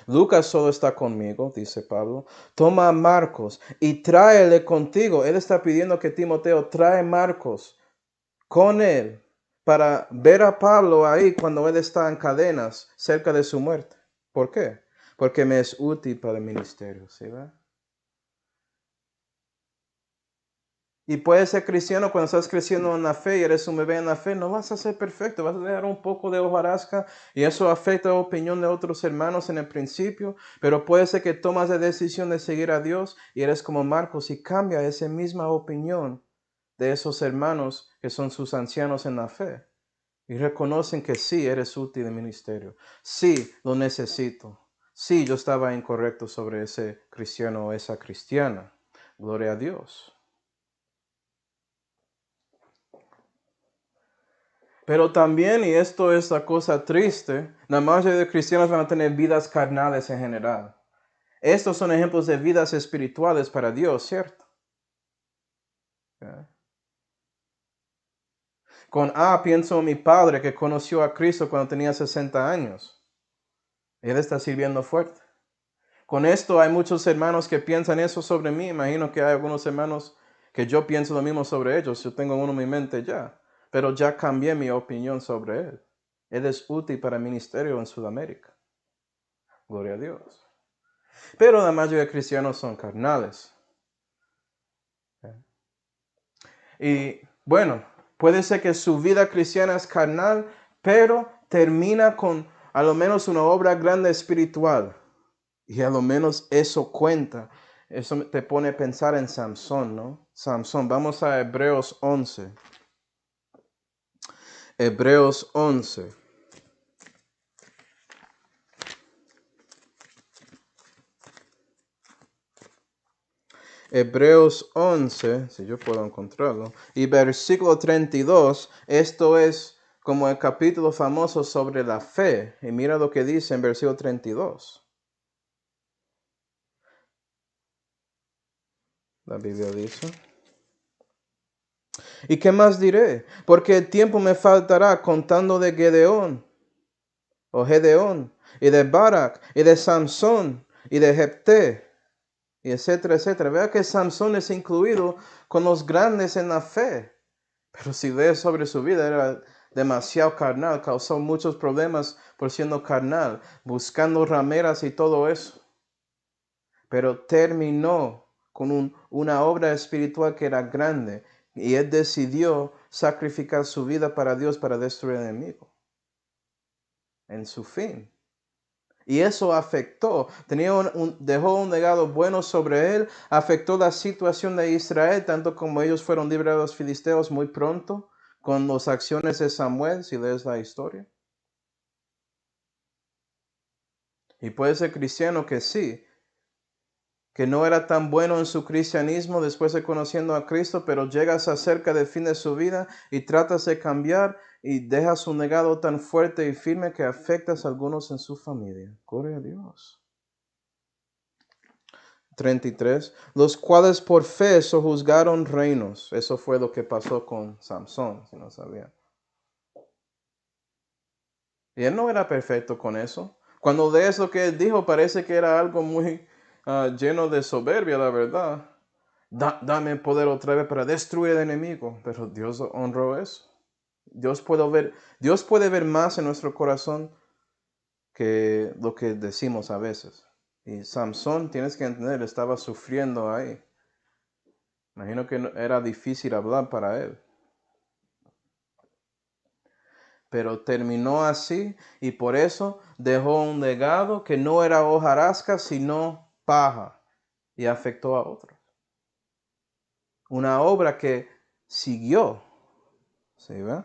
Lucas solo está conmigo, dice Pablo. Toma a Marcos y tráele contigo. Él está pidiendo que Timoteo trae Marcos con él para ver a Pablo ahí cuando él está en cadenas cerca de su muerte. ¿Por qué? Porque me es útil para el ministerio. ¿Sí, verdad? Y puedes ser cristiano cuando estás creciendo en la fe y eres un bebé en la fe. No vas a ser perfecto, vas a dejar un poco de hojarasca y eso afecta la opinión de otros hermanos en el principio. Pero puede ser que tomas la decisión de seguir a Dios y eres como Marcos y cambia esa misma opinión de esos hermanos que son sus ancianos en la fe. Y reconocen que sí, eres útil en el ministerio. Sí, lo necesito. Sí, yo estaba incorrecto sobre ese cristiano o esa cristiana. Gloria a Dios. Pero también, y esto es la cosa triste, la mayoría de cristianos van a tener vidas carnales en general. Estos son ejemplos de vidas espirituales para Dios, ¿cierto? Con pienso en mi padre que conoció a Cristo cuando tenía 60 años. Él está sirviendo fuerte. Con esto hay muchos hermanos que piensan eso sobre mí. Imagino que hay algunos hermanos que yo pienso lo mismo sobre ellos. Yo tengo uno en mi mente ya. Pero ya cambié mi opinión sobre él. Él es útil para el ministerio en Sudamérica. Gloria a Dios. Pero la mayoría de cristianos son carnales. Y bueno, puede ser que su vida cristiana es carnal, pero termina con a lo menos una obra grande espiritual. Y a lo menos eso cuenta. Eso te pone a pensar en Samson, ¿no? Samson. Vamos a Hebreos 11. Hebreos 11. Hebreos 11, si yo puedo encontrarlo, y versículo 32, esto es como el capítulo famoso sobre la fe. Y mira lo que dice en versículo 32. La Biblia dice, ¿Y qué más diré? Porque el tiempo me faltará contando de Gedeón, o Gedeón, y de Barak, y de Samsón, y de Jepté, y etcétera, etcétera. Vea que Samsón es incluido con los grandes en la fe. Pero si lees sobre su vida, era demasiado carnal, causó muchos problemas por siendo carnal, buscando rameras y todo eso. Pero terminó con una obra espiritual que era grande. Y él decidió sacrificar su vida para Dios para destruir al enemigo. En su fin. Y eso afectó, dejó un legado bueno sobre él, afectó la situación de Israel, tanto como ellos fueron libres de los filisteos muy pronto, con las acciones de Samuel, si lees la historia. Y puede ser cristiano que sí, que no era tan bueno en su cristianismo después de conociendo a Cristo, pero llegas acerca del fin de su vida y tratas de cambiar y dejas un legado tan fuerte y firme que afectas a algunos en su familia. Gloria a Dios. 33, los cuales por fe sojuzgaron reinos. Eso fue lo que pasó con Samsón, si no sabían. Y él no era perfecto con eso. Cuando lees lo que él dijo, parece que era algo muy lleno de soberbia, la verdad. Dame poder otra vez para destruir al enemigo. Pero Dios honró eso. Dios puede ver más en nuestro corazón que lo que decimos a veces. Y Samsón, tienes que entender, estaba sufriendo ahí. Imagino que era difícil hablar para él. Pero terminó así y por eso dejó un legado que no era hojarasca, sino paja, y afectó a otros. Una obra que siguió. ¿Sí ve?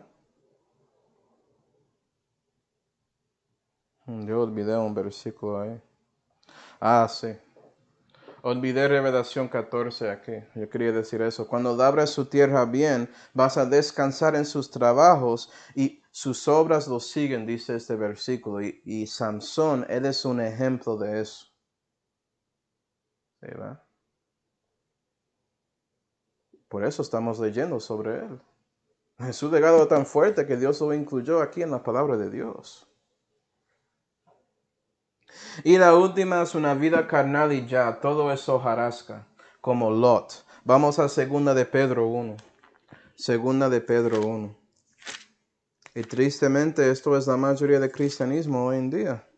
Yo olvidé un versículo ahí. Sí. Olvidé Revelación 14 aquí. Yo quería decir eso. Cuando labras su tierra bien, vas a descansar en sus trabajos y sus obras lo siguen, dice este versículo. Y Samsón, él es un ejemplo de eso. ¿Sí, va? Por eso estamos leyendo sobre él. Su legado tan fuerte que Dios lo incluyó aquí en la palabra de Dios. Y la última es una vida carnal y ya, todo es hojarasca, como Lot. Vamos a 2 de Pedro 1. 2 de Pedro 1. Y tristemente esto es la mayoría del cristianismo hoy en día.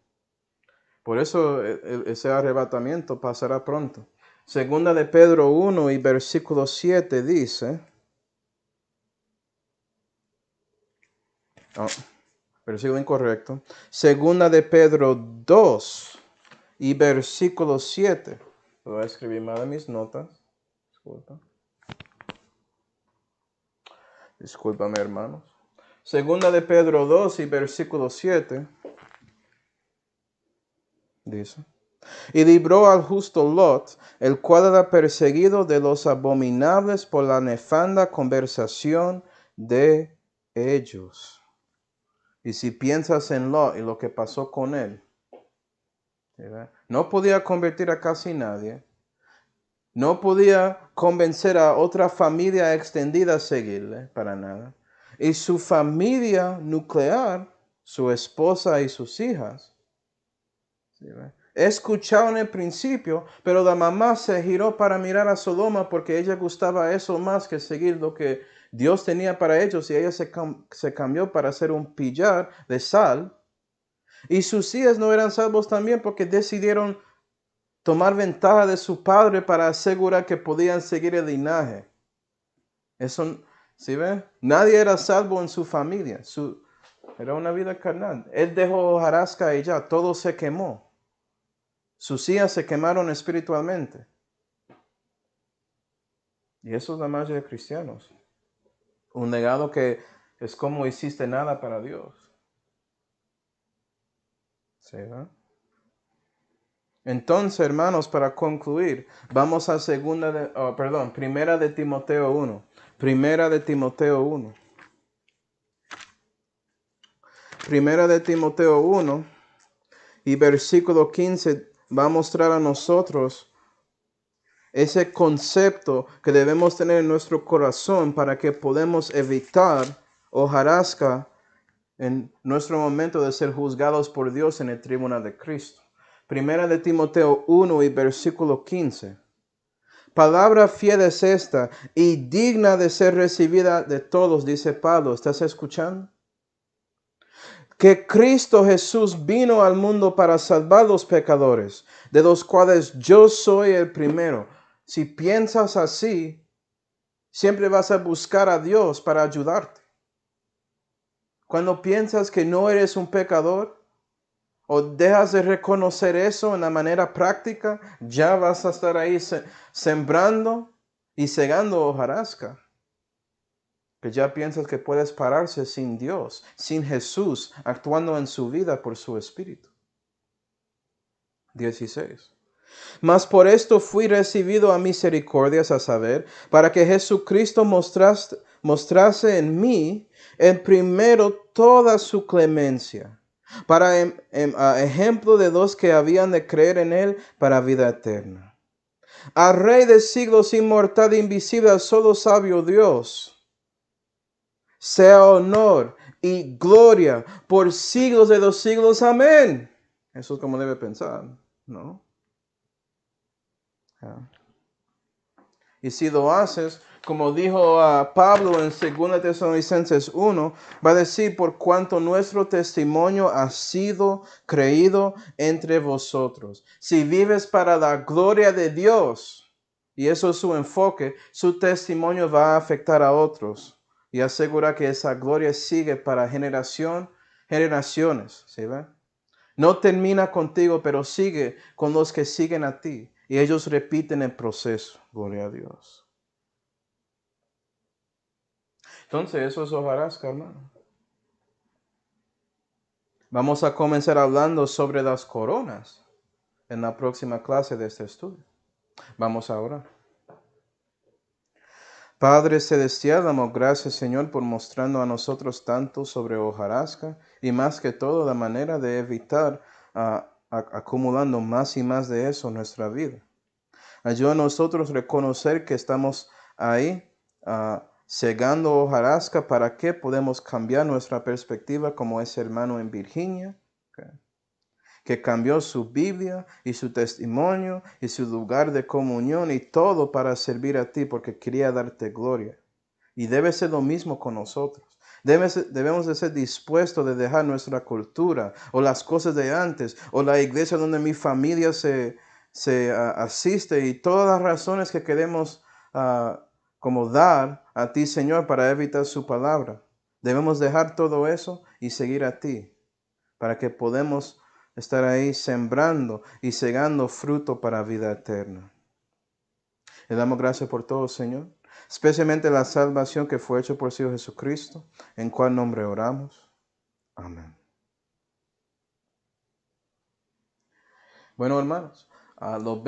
Por eso ese arrebatamiento pasará pronto. 2 de Pedro 1 y versículo 7 dice... versículo incorrecto. 2 de Pedro 2 y versículo 7. Lo voy a escribir mal en mis notas. Discúlpame, hermanos. 2 de Pedro 2 y versículo 7. Dice. Y libró al justo Lot, el cual era perseguido de los abominables por la nefanda conversación de ellos. Y si piensas en Lot y lo que pasó con él, ¿verdad? No podía convertir a casi nadie. No podía convencer a otra familia extendida a seguirle, para nada. Y su familia nuclear, su esposa y sus hijas, ¿sí? Escucharon el principio, pero la mamá se giró para mirar a Sodoma porque ella gustaba eso más que seguir lo que Dios tenía para ellos, y ella se cambió para hacer un pillar de sal. Y sus hijas no eran salvos también porque decidieron tomar ventaja de su padre para asegurar que podían seguir el linaje. Eso, ¿sí ve? Nadie era salvo en su familia. Era una vida carnal. Él dejó hojarasca y ya, todo se quemó. Sus hijas se quemaron espiritualmente. Y eso es la magia de cristianos. Un legado que es como hiciste nada para Dios. ¿Sí, ve? Entonces, hermanos, para concluir, vamos a Primera de Timoteo 1. Primera de Timoteo 1. Primera de Timoteo 1 y versículo 15 va a mostrar a nosotros ese concepto que debemos tener en nuestro corazón para que podamos evitar hojarasca en nuestro momento de ser juzgados por Dios en el tribunal de Cristo. Primera de Timoteo 1 y versículo 15. Palabra fiel es esta y digna de ser recibida de todos, dice Pablo. ¿Estás escuchando? Que Cristo Jesús vino al mundo para salvar a los pecadores, de los cuales yo soy el primero. Si piensas así, siempre vas a buscar a Dios para ayudarte. Cuando piensas que no eres un pecador, o dejas de reconocer eso en la manera práctica, ya vas a estar ahí sembrando y segando hojarasca. Que ya piensas que puedes pararse sin Dios, sin Jesús, actuando en su vida por su Espíritu. 16. Mas por esto fui recibido a misericordias, a saber, para que Jesucristo mostrase en mí el primero toda su clemencia, para ejemplo de los que habían de creer en él para vida eterna. Al Rey de siglos, inmortal e invisible, al solo sabio Dios, sea honor y gloria por siglos de los siglos. Amén. Eso es como debe pensar, ¿no? Y si lo haces, como dijo Pablo en 2 Tesalonicenses 1, va a decir, por cuanto nuestro testimonio ha sido creído entre vosotros. Si vives para la gloria de Dios, y eso es su enfoque, su testimonio va a afectar a otros y asegura que esa gloria sigue para generaciones. ¿Sí ven? No termina contigo, pero sigue con los que siguen a ti. Y ellos repiten el proceso. Gloria a Dios. Entonces, eso es hojarasca, hermano. Vamos a comenzar hablando sobre las coronas en la próxima clase de este estudio. Vamos a orar. Padre celestial, damos gracias, Señor, por mostrando a nosotros tanto sobre hojarasca y más que todo la manera de evitar acumulando más y más de eso en nuestra vida. Ayuda a nosotros a reconocer que estamos ahí segando hojarasca para que podamos cambiar nuestra perspectiva como ese hermano en Virginia, que cambió su Biblia y su testimonio y su lugar de comunión y todo para servir a ti porque quería darte gloria. Y debe ser lo mismo con nosotros. Debemos de ser dispuestos de dejar nuestra cultura o las cosas de antes o la iglesia donde mi familia se asiste y todas las razones que queremos como dar a ti, Señor, para evitar su palabra. Debemos dejar todo eso y seguir a ti para que podamos estar ahí sembrando y segando fruto para vida eterna. Le damos gracias por todo, Señor, especialmente la salvación que fue hecha por su Hijo Jesucristo, en cual nombre oramos. Amén. Bueno, hermanos, los vemos.